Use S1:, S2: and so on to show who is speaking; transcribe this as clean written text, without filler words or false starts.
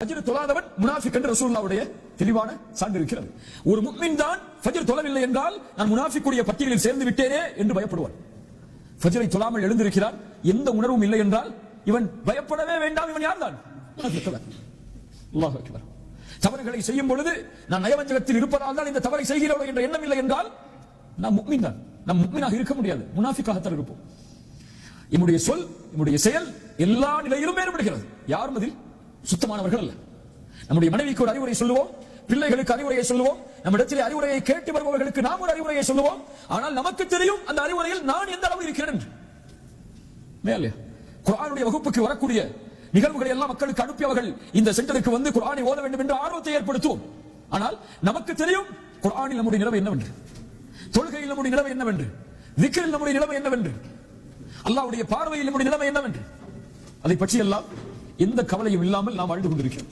S1: ஃபஜ்ர் தொழாதவன் முனாஃபிக் என்று ரசூலுல்லாஹ்வுடைய தெளிவான சான்று இருக்கிறது. ஒரு முஃமின் தான் ஃபஜ்ர் தொழவில்லை என்றால் நான் முனாஃபிக்குடைய பட்டியலில் சேர்ந்து விட்டேனே என்று பயப்படுவான். ஃபஜ்ரை தொழாமல் எழுந்திருக்கிறான், எந்த உணர்வும் இல்லை என்றால் இவன் பயப்படவே வேண்டாம். இவன் யார் தான்? அல்லாஹ் அக்பர். தவறுகளை செய்யும் பொழுது நான் நயவஞ்சகத்தில் இருப்பதால் தான் இந்த தவறை செய்கிறோம் என்ற எண்ணம் இல்லை என்றால் நாம் முஃமின் தான். நாம் முஃமினாக இருக்க முடியாது, முனாஃபிக்காகத்தான் இருப்போம். நம்முடைய சொல், நம்முடைய செயல் எல்லா நிலையிலும் வேறுபடுகிறது. யாரும் அதில் சுத்தமானவர்கள் அல்ல. நம்முடைய மனைவிக்கு ஒரு அறிவுரை சொல்லுவோம், பிள்ளைகளுக்கு அறிவுரையை சொல்லுவோம், நம்மிடத்திலே அறிவுரையை கேட்டு வருபவர்களுக்கு நாம் ஒரு அறிவுரையை சொல்லுவோம். ஆனால் நமக்கு தெரியும் அந்த அறிவுரையில் நான் எந்த அளவு இருக்கிறேன் என்று. மேலே குர்ஆனுடைய வகுப்புக்கு வரக்கூடிய நிகழ்வுகளை எல்லாம் மக்களுக்கு அனுப்பி அவர்கள் இந்த சென்டருக்கு வந்து குர்ஆனை ஓத வேண்டும் என்ற ஆர்வத்தை ஏற்படுத்துவோம். ஆனால் நமக்கு தெரியும் குர்ஆனில் நம்முடைய நிலைமை என்னவென்று, தொழுகையில் நம்முடைய நிலைமை என்னவென்று, திக்ரில் நம்முடைய நிலைமை என்னவென்று, அல்லாஹ்வுடைய பார்வையில் நம்முடைய நிலைமை என்னவென்று, அதை பற்றி எல்லாம் எந்த கவலையும் இல்லாமல் நாம் வாழ்ந்து கொண்டிருக்கிறோம்.